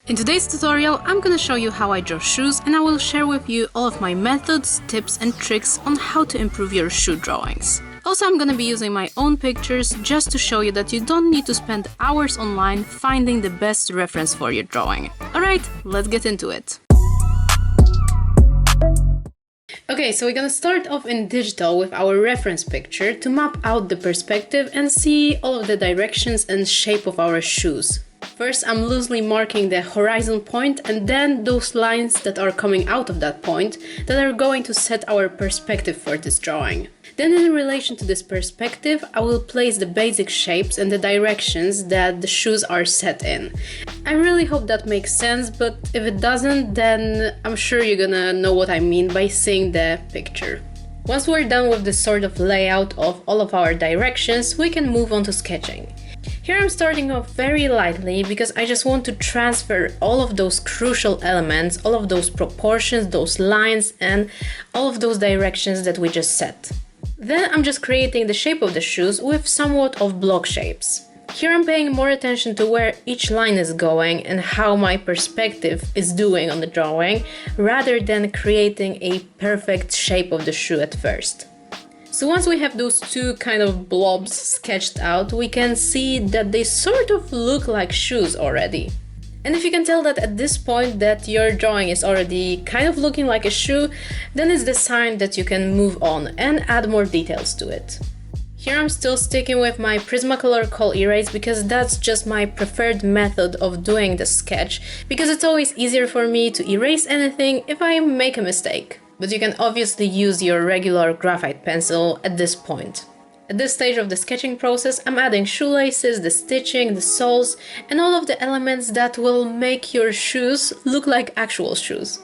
In today's tutorial, I'm gonna show you how I draw shoes, and I will share with you all of my methods, tips and tricks on how to improve your shoe drawings. Also, I'm gonna be using my own pictures just to show you that you don't need to spend hours online finding the best reference for your drawing. Alright, let's get into it. Okay, so we're gonna start off in digital with our reference picture to map out the perspective and see all of the directions and shape of our shoes. First, I'm loosely marking the horizon point and then those lines that are coming out of that point that are going to set our perspective for this drawing. Then in relation to this perspective, I will place the basic shapes and the directions that the shoes are set in. I really hope that makes sense, but if it doesn't, then I'm sure you're gonna know what I mean by seeing the picture. Once we're done with this sort of layout of all of our directions, we can move on to sketching. Here I'm starting off very lightly because I just want to transfer all of those crucial elements, all of those proportions, those lines and all of those directions that we just set. Then I'm just creating the shape of the shoes with somewhat of block shapes. Here I'm paying more attention to where each line is going and how my perspective is doing on the drawing, rather than creating a perfect shape of the shoe at first. So once we have those two kind of blobs sketched out, we can see that they sort of look like shoes already. And if you can tell that at this point that your drawing is already kind of looking like a shoe, then it's the sign that you can move on and add more details to it. Here I'm still sticking with my Prismacolor Col-Erase because that's just my preferred method of doing the sketch, because it's always easier for me to erase anything if I make a mistake. But you can obviously use your regular graphite pencil at this point. At this stage of the sketching process, I'm adding shoelaces, the stitching, the soles, and all of the elements that will make your shoes look like actual shoes.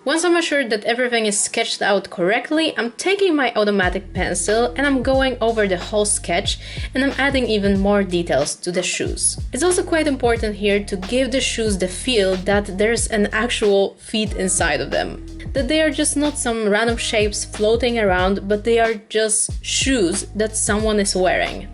Once I'm assured that everything is sketched out correctly, I'm taking my automatic pencil and I'm going over the whole sketch, and I'm adding even more details to the shoes. It's also quite important here to give the shoes the feel that there's an actual feet inside of them. That they are just not some random shapes floating around, but they are just shoes that someone is wearing.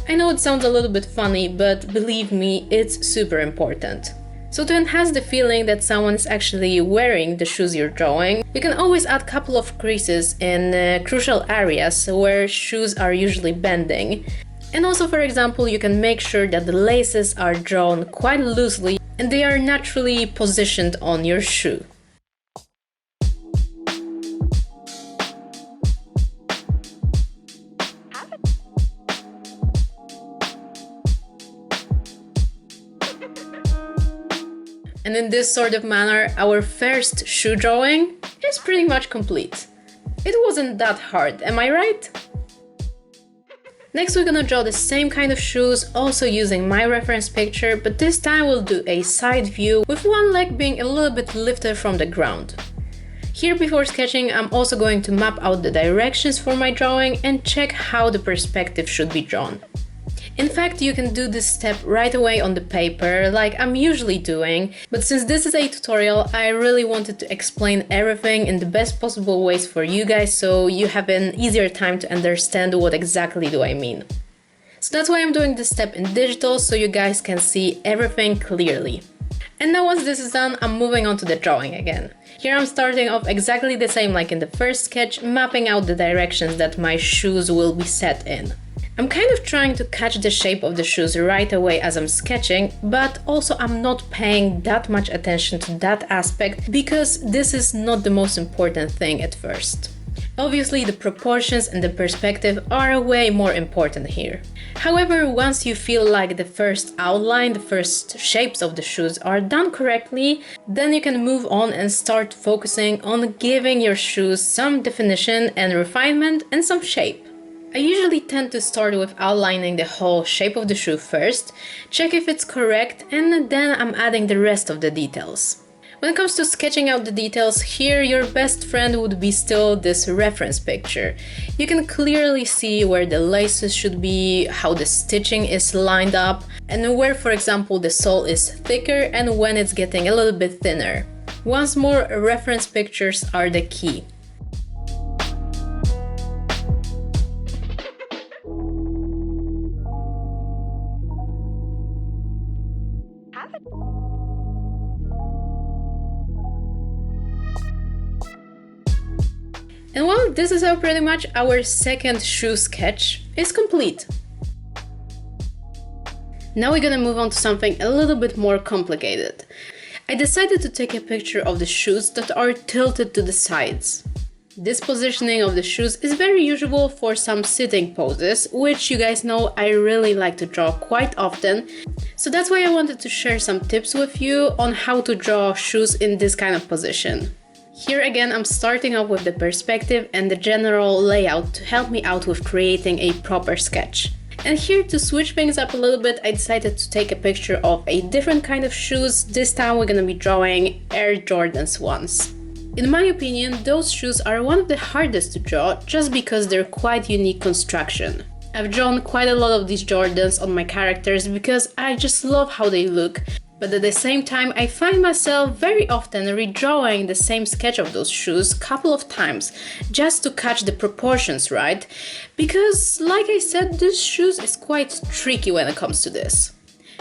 I know it sounds a little bit funny, but believe me, it's super important. So to enhance the feeling that someone is actually wearing the shoes you're drawing, you can always add a couple of creases in crucial areas where shoes are usually bending. And also, for example, you can make sure that the laces are drawn quite loosely and they are naturally positioned on your shoe. And in this sort of manner, our first shoe drawing is pretty much complete. It wasn't that hard, am I right? Next we're gonna draw the same kind of shoes, also using my reference picture, but this time we'll do a side view with one leg being a little bit lifted from the ground. Here before sketching, I'm also going to map out the directions for my drawing and check how the perspective should be drawn. In fact, you can do this step right away on the paper, like I'm usually doing, but since this is a tutorial, I really wanted to explain everything in the best possible ways for you guys, so you have an easier time to understand what exactly do I mean. So that's why I'm doing this step in digital, so you guys can see everything clearly. And now once this is done, I'm moving on to the drawing again. Here I'm starting off exactly the same like in the first sketch, mapping out the directions that my shoes will be set in. I'm kind of trying to catch the shape of the shoes right away as I'm sketching, but also I'm not paying that much attention to that aspect because this is not the most important thing at first. Obviously, the proportions and the perspective are way more important here. However, once you feel like the first outline, the first shapes of the shoes are done correctly, then you can move on and start focusing on giving your shoes some definition and refinement and some shape. I usually tend to start with outlining the whole shape of the shoe first, check if it's correct, and then I'm adding the rest of the details. When it comes to sketching out the details, here your best friend would be still this reference picture. You can clearly see where the laces should be, how the stitching is lined up, and where, for example, the sole is thicker and when it's getting a little bit thinner. Once more, reference pictures are the key. And well, this is how pretty much our second shoe sketch is complete. Now we're gonna move on to something a little bit more complicated. I decided to take a picture of the shoes that are tilted to the sides. This positioning of the shoes is very usual for some sitting poses, which you guys know I really like to draw quite often. So that's why I wanted to share some tips with you on how to draw shoes in this kind of position. Here again, I'm starting off with the perspective and the general layout to help me out with creating a proper sketch. And here, to switch things up a little bit, I decided to take a picture of a different kind of shoes. This time we're gonna be drawing Air Jordans 1s. In my opinion, those shoes are one of the hardest to draw just because they're quite unique construction. I've drawn quite a lot of these Jordans on my characters because I just love how they look, but at the same time I find myself very often redrawing the same sketch of those shoes a couple of times just to catch the proportions right, because like I said, this shoes is quite tricky when it comes to this.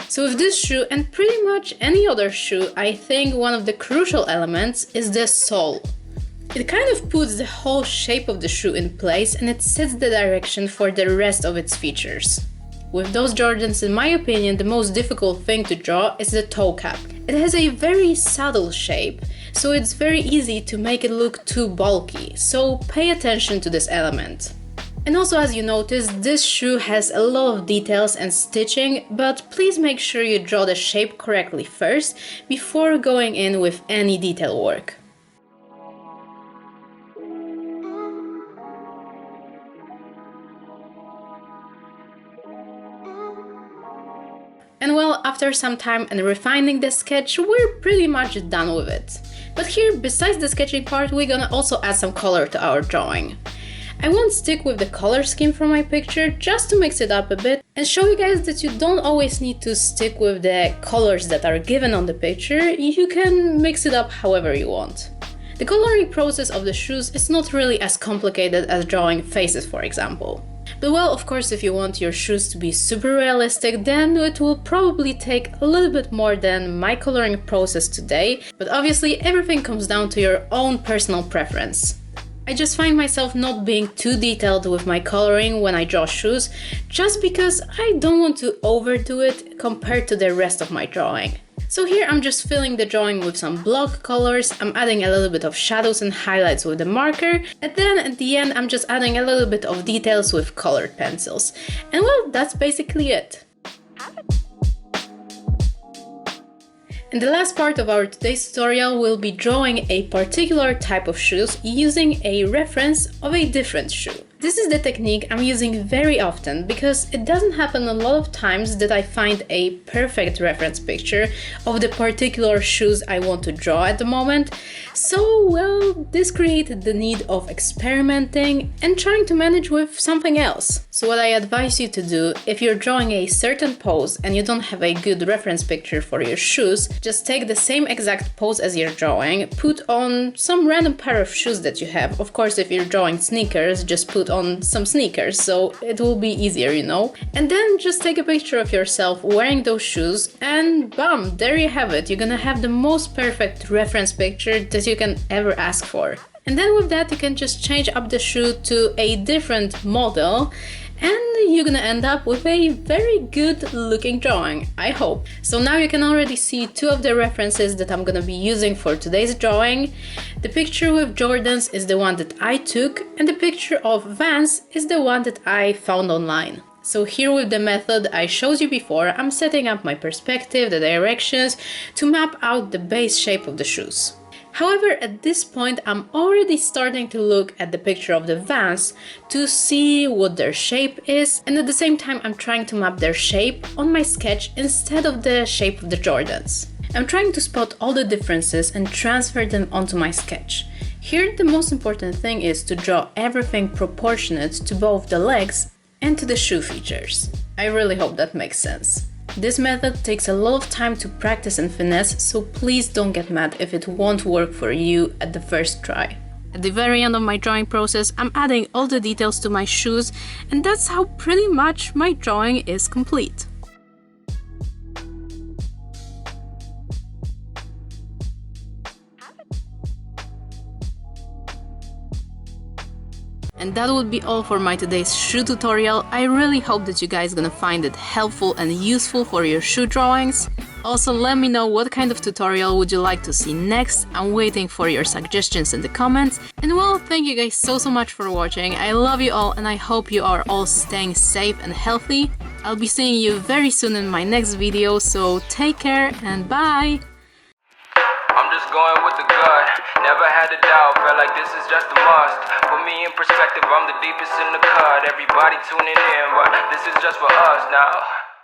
So with this shoe and pretty much any other shoe, I think one of the crucial elements is the sole. It kind of puts the whole shape of the shoe in place and it sets the direction for the rest of its features. With those Jordans, in my opinion, the most difficult thing to draw is the toe cap. It has a very subtle shape, so it's very easy to make it look too bulky, so pay attention to this element. And also, as you notice, this shoe has a lot of details and stitching, but please make sure you draw the shape correctly first before going in with any detail work. And well, after some time and refining the sketch, we're pretty much done with it. But here, besides the sketching part, we're gonna also add some color to our drawing. I won't stick with the color scheme for my picture, just to mix it up a bit and show you guys that you don't always need to stick with the colors that are given on the picture. You can mix it up however you want. The coloring process of the shoes is not really as complicated as drawing faces, for example. But well, of course, if you want your shoes to be super realistic, then it will probably take a little bit more than my coloring process today, but obviously everything comes down to your own personal preference. I just find myself not being too detailed with my coloring when I draw shoes, just because I don't want to overdo it compared to the rest of my drawing. So here I'm just filling the drawing with some block colors, I'm adding a little bit of shadows and highlights with the marker, and then at the end I'm just adding a little bit of details with colored pencils. And well, that's basically it. In the last part of our today's tutorial, we'll be drawing a particular type of shoes using a reference of a different shoe. This is the technique I'm using very often because it doesn't happen a lot of times that I find a perfect reference picture of the particular shoes I want to draw at the moment. So, well, this created the need of experimenting and trying to manage with something else. So what I advise you to do, if you're drawing a certain pose and you don't have a good reference picture for your shoes, just take the same exact pose as you're drawing, put on some random pair of shoes that you have. Of course, if you're drawing sneakers, just put on some sneakers, so it will be easier, you know. And then just take a picture of yourself wearing those shoes and bam, there you have it. You're gonna have the most perfect reference picture that you can ever ask for. And then with that, you can just change up the shoe to a different model and you're gonna end up with a very good looking drawing, I hope. So now you can already see two of the references that I'm gonna be using for today's drawing. The picture with Jordans is the one that I took and the picture of Vans is the one that I found online. So here with the method I showed you before, I'm setting up my perspective, the directions, to map out the base shape of the shoes. However, at this point, I'm already starting to look at the picture of the Vans to see what their shape is, and at the same time, I'm trying to map their shape on my sketch instead of the shape of the Jordans. I'm trying to spot all the differences and transfer them onto my sketch. Here, the most important thing is to draw everything proportionate to both the legs and to the shoe features. I really hope that makes sense. This method takes a lot of time to practice and finesse, so please don't get mad if it won't work for you at the first try. At the very end of my drawing process, I'm adding all the details to my shoes, and that's how pretty much my drawing is complete. And that would be all for my today's shoe tutorial. I really hope that you guys gonna find it helpful and useful for your shoe drawings. Also, let me know what kind of tutorial would you like to see next. I'm waiting for your suggestions in the comments. And well, thank you guys so much for watching. I love you all and I hope you are all staying safe and healthy. I'll be seeing you very soon in my next video, so take care and bye! I'm just going with the gut, never had a doubt, felt like this is just a must. Put me in perspective, I'm the deepest in the cut. Everybody tuning in, but this is just for us now.